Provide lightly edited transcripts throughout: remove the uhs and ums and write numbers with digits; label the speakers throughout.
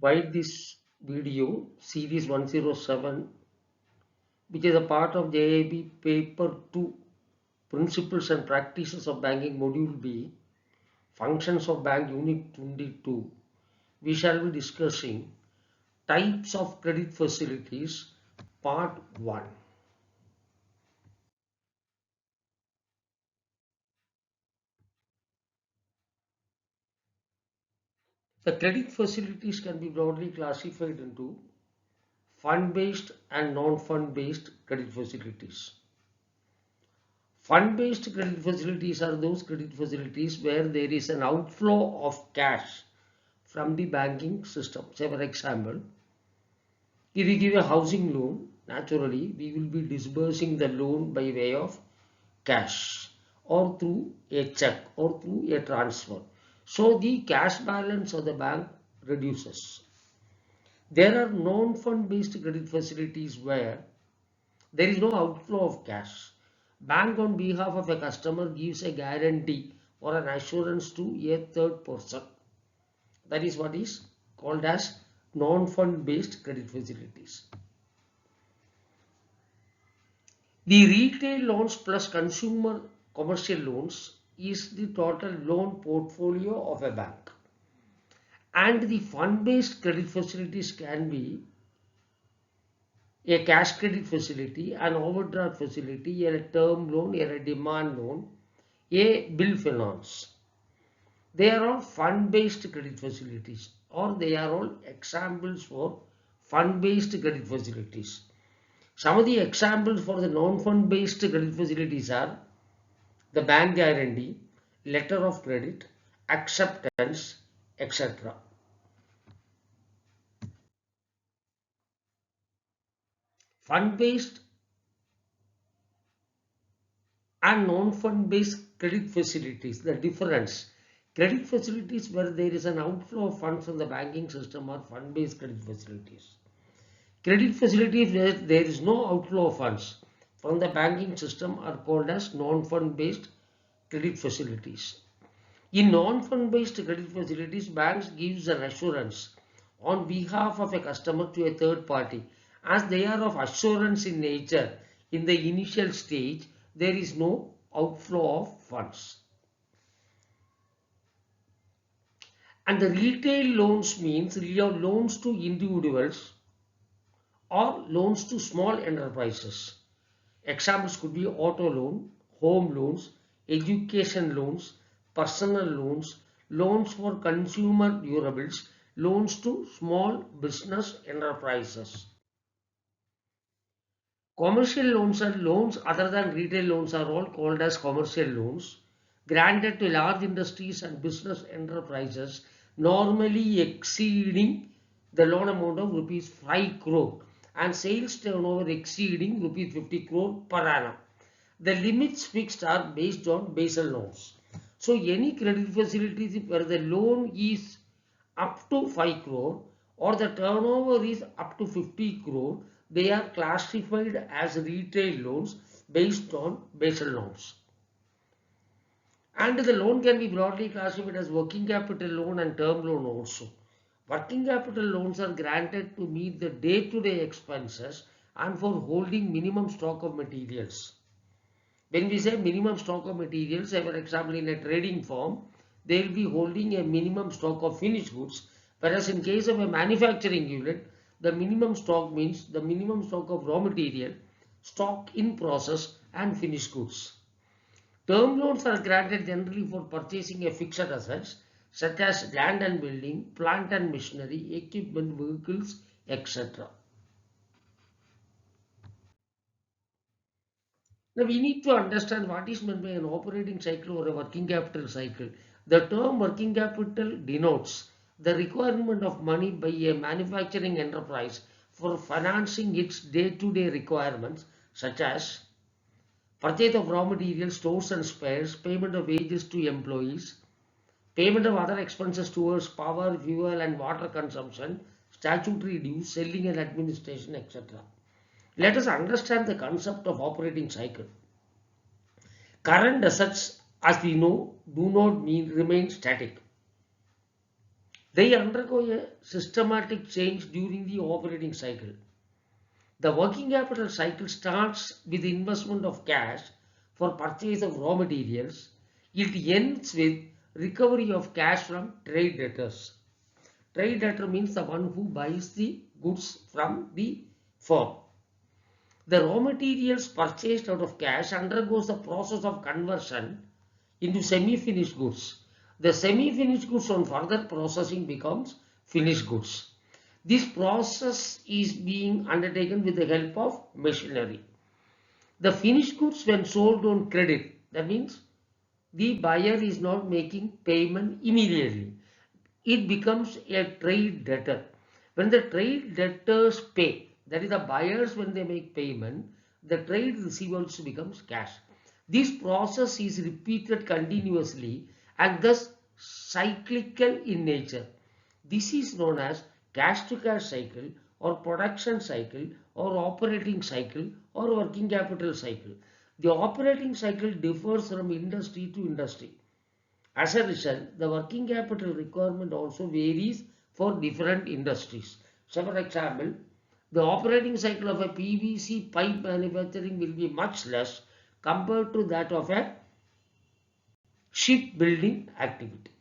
Speaker 1: By this video series 107, which is a part of JAIIB paper 2, Principles and Practices of Banking Module B, Functions of Bank Unit 22, we shall be discussing Types of Credit Facilities, Part 1. The credit facilities can be broadly classified into fund-based and non-fund-based credit facilities. Fund-based credit facilities are those credit facilities where there is an outflow of cash from the banking system. Say for example, if we give a housing loan, naturally we will be disbursing the loan by way of cash or through a check or through a transfer. So the cash balance of the bank reduces. There are non-fund based credit facilities where there is no outflow of cash. Bank on behalf of a customer gives a guarantee or an assurance to a third person. That is what is called as non-fund based credit facilities. The retail loans plus consumer commercial loans is the total loan portfolio of a bank. And the fund-based credit facilities can be a cash credit facility, an overdraft facility, a term loan, a demand loan, a bill finance. They are all fund-based credit facilities, or they are all examples for fund-based credit facilities. Some of the examples for the non-fund based credit facilities are the bank guarantee, letter of credit, acceptance, etc. Fund-based and non-fund based credit facilities, the difference. Credit facilities where there is an outflow of funds from the banking system are fund-based credit facilities. Credit facilities where there is no outflow of funds from the banking system are called as non-fund based credit facilities. In non-fund based credit facilities, banks gives an assurance on behalf of a customer to a third party. As they are of assurance in nature, in the initial stage, there is no outflow of funds. And the retail loans means loans to individuals or loans to small enterprises. Examples could be auto loan, home loans, education loans, personal loans, loans for consumer durables, loans to small business enterprises. Commercial loans are loans other than retail loans are all called as commercial loans, granted to large industries and business enterprises, normally exceeding the loan amount of rupees 5 crore and sales turnover exceeding rupees 50 crore per annum. The limits fixed are based on Basel norms. So any credit facility where the loan is up to 5 crore or the turnover is up to 50 crore, they are classified as retail loans based on Basel norms. And the loan can be broadly classified as working capital loan and term loan also. Working capital loans are granted to meet the day-to-day expenses and for holding minimum stock of materials. When we say minimum stock of materials, say for example in a trading firm, they will be holding a minimum stock of finished goods, whereas in case of a manufacturing unit, the minimum stock means the minimum stock of raw material, stock in process and finished goods. Term loans are granted generally for purchasing a fixed assets such as land and building, plant and machinery, equipment, vehicles, etc. Now we need to understand what is meant by an operating cycle or a working capital cycle. The term working capital denotes the requirement of money by a manufacturing enterprise for financing its day-to-day requirements such as purchase of raw materials, stores and spares, payment of wages to employees, payment of other expenses towards power, fuel and water consumption, statutory dues, selling and administration, etc. Let us understand the concept of operating cycle. Current assets, as we know, do not remain static. They undergo a systematic change during the operating cycle. The working capital cycle starts with the investment of cash for purchase of raw materials. It ends with recovery of cash from trade debtors. Trade debtor means the one who buys the goods from the firm. The raw materials purchased out of cash undergoes the process of conversion into semi-finished goods. The semi-finished goods on further processing becomes finished goods. This process is being undertaken with the help of machinery. The finished goods when sold on credit, that means the buyer is not making payment immediately. It becomes a trade debtor. When the trade debtors pay, that is the buyers when they make payment, the trade receivables becomes cash. This process is repeated continuously and thus cyclical in nature. This is known as cash to cash cycle or production cycle or operating cycle or working capital cycle. The operating cycle differs from industry to industry. As a result, the working capital requirement also varies for different industries. So for example, the operating cycle of a PVC pipe manufacturing will be much less compared to that of a shipbuilding activity.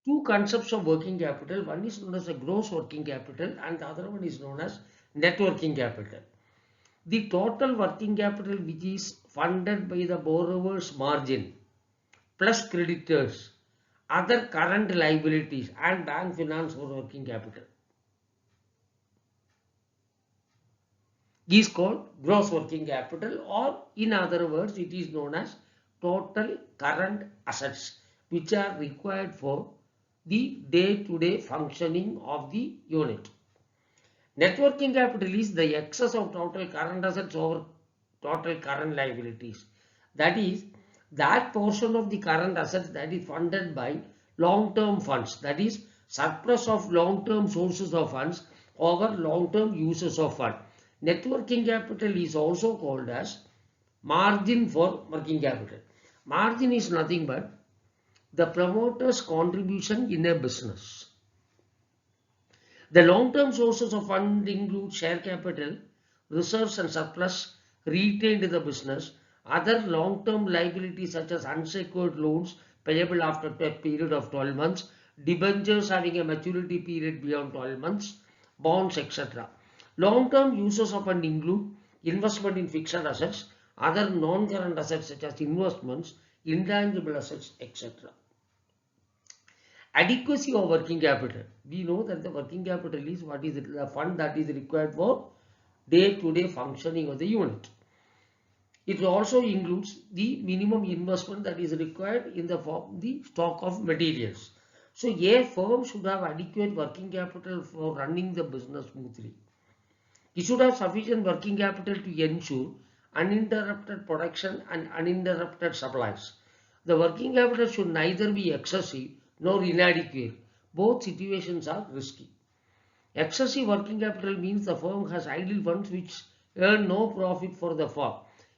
Speaker 1: Two concepts of working capital, one is known as a gross working capital and the other one is known as net working capital. The total working capital which is funded by the borrower's margin plus creditors, other current liabilities and bank finance for working capital is called gross working capital, or in other words it is known as total current assets which are required for the day-to-day functioning of the unit. Net working capital is the excess of total current assets over total current liabilities. That is that portion of the current assets that is funded by long-term funds, that is surplus of long-term sources of funds over long-term uses of funds. Net working capital is also called as margin for working capital. Margin is nothing but the promoter's contribution in a business. The long-term sources of fund include share capital, reserves and surplus retained in the business, other long-term liabilities such as unsecured loans payable after a period of 12 months, debentures having a maturity period beyond 12 months, bonds, etc. Long-term uses of fund include investment in fixed assets, other non-current assets such as investments, intangible assets, etc. Adequacy of working capital. We know that the working capital is what is the fund that is required for day-to-day functioning of the unit. It also includes the minimum investment that is required in the form the stock of materials. So a firm should have adequate working capital for running the business smoothly. It should have sufficient working capital to ensure uninterrupted production and uninterrupted supplies. The working capital should neither be excessive nor inadequate. Both situations are risky. Excessive working capital means the firm has idle funds which earn no profit for the firm.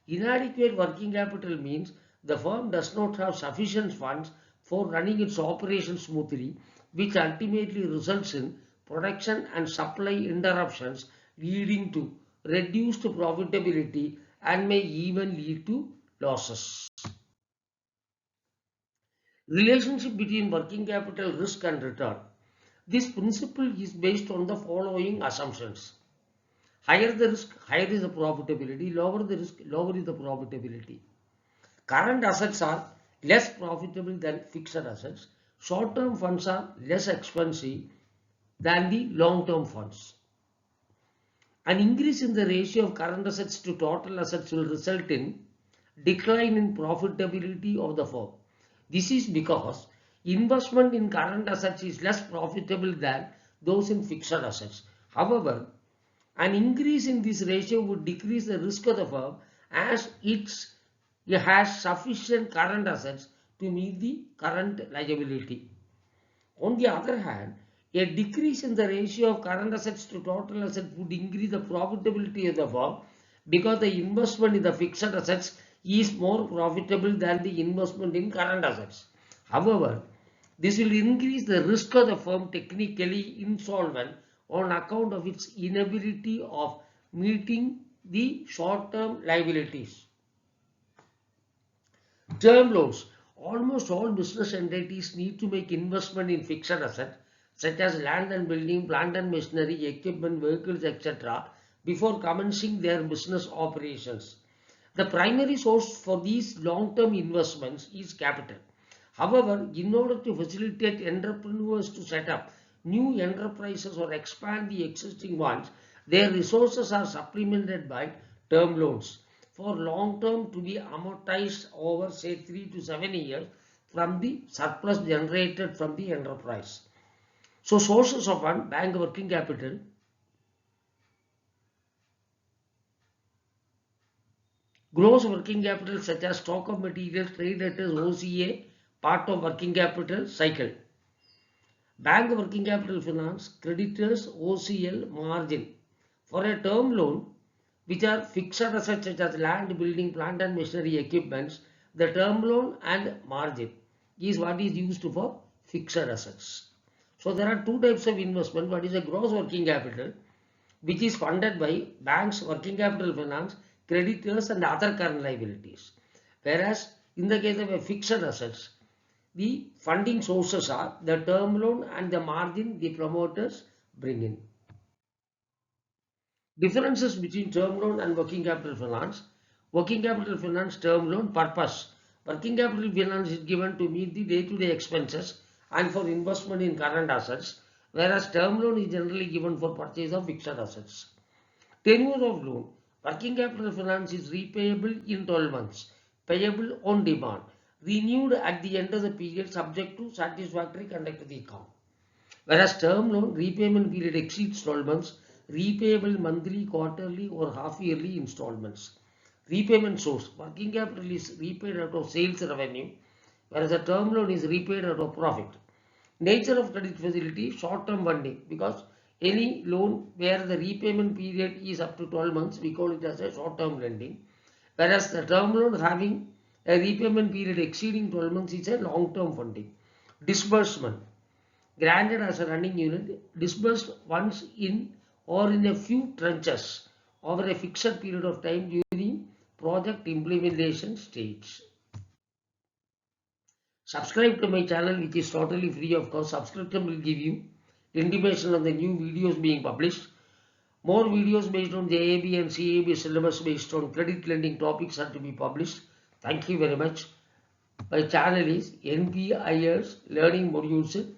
Speaker 1: Inadequate working capital means the firm does not have sufficient funds for running its operations smoothly, which ultimately results in production and supply interruptions leading to reduced profitability and may even lead to losses. Relationship between working capital risk and return. This principle is based on the following assumptions. Higher the risk, higher is the profitability. Lower the risk, lower is the profitability. Current assets are less profitable than fixed assets. Short-term funds are less expensive than the long-term funds. An increase in the ratio of current assets to total assets will result in decline in profitability of the firm. This is because investment in current assets is less profitable than those in fixed assets. However, an increase in this ratio would decrease the risk of the firm as it has sufficient current assets to meet the current liability. On the other hand, a decrease in the ratio of current assets to total assets would increase the profitability of the firm because the investment in the fixed assets is more profitable than the investment in current assets. However, this will increase the risk of the firm technically insolvent on account of its inability of meeting the short-term liabilities. Term loans. Almost all business entities need to make investment in fixed assets such as land and building, plant and machinery, equipment, vehicles, etc. before commencing their business operations. The primary source for these long-term investments is capital. However, in order to facilitate entrepreneurs to set up new enterprises or expand the existing ones, their resources are supplemented by term loans for long term to be amortized over say 3 to 7 years from the surplus generated from the enterprise. So sources of fund: bank working capital, gross working capital such as stock of materials, trade debtors, OCA, part of working capital cycle. Bank working capital finance, creditors, OCL, margin. For a term loan, which are fixed assets such as land, building, plant and machinery, equipments, the term loan and margin is what is used for fixed assets. So there are two types of investment. What is a gross working capital, which is funded by banks, working capital finance, creditors and other current liabilities. Whereas in the case of a fixed assets, the funding sources are the term loan and the margin the promoters bring in. Differences between term loan and working capital finance. Working capital finance, term loan, purpose. Working capital finance is given to meet the day-to-day expenses and for investment in current assets, whereas term loan is generally given for purchase of fixed assets. Tenure of loan. Working capital finance is repayable in 12 months, payable on demand, renewed at the end of the period subject to satisfactory conduct of the account. Whereas term loan repayment period exceeds 12 months, repayable monthly, quarterly or half-yearly installments. Repayment source. Working capital is repaid out of sales revenue, whereas a term loan is repaid out of profit. Nature of credit facility: short-term funding, because any loan where the repayment period is up to 12 months, we call it as a short-term lending. Whereas the term loan having a repayment period exceeding 12 months is a long-term funding. Disbursement. Granted as a running unit, disbursed once in or in a few tranches over a fixed period of time during project implementation stage. Subscribe to my channel, which is totally free of cost. Subscription will give you intimation of the new videos being published. More videos based on JAIIB and CAIIB syllabus based on credit lending topics are to be published. Thank you very much. My channel is NPIS Learning Modules.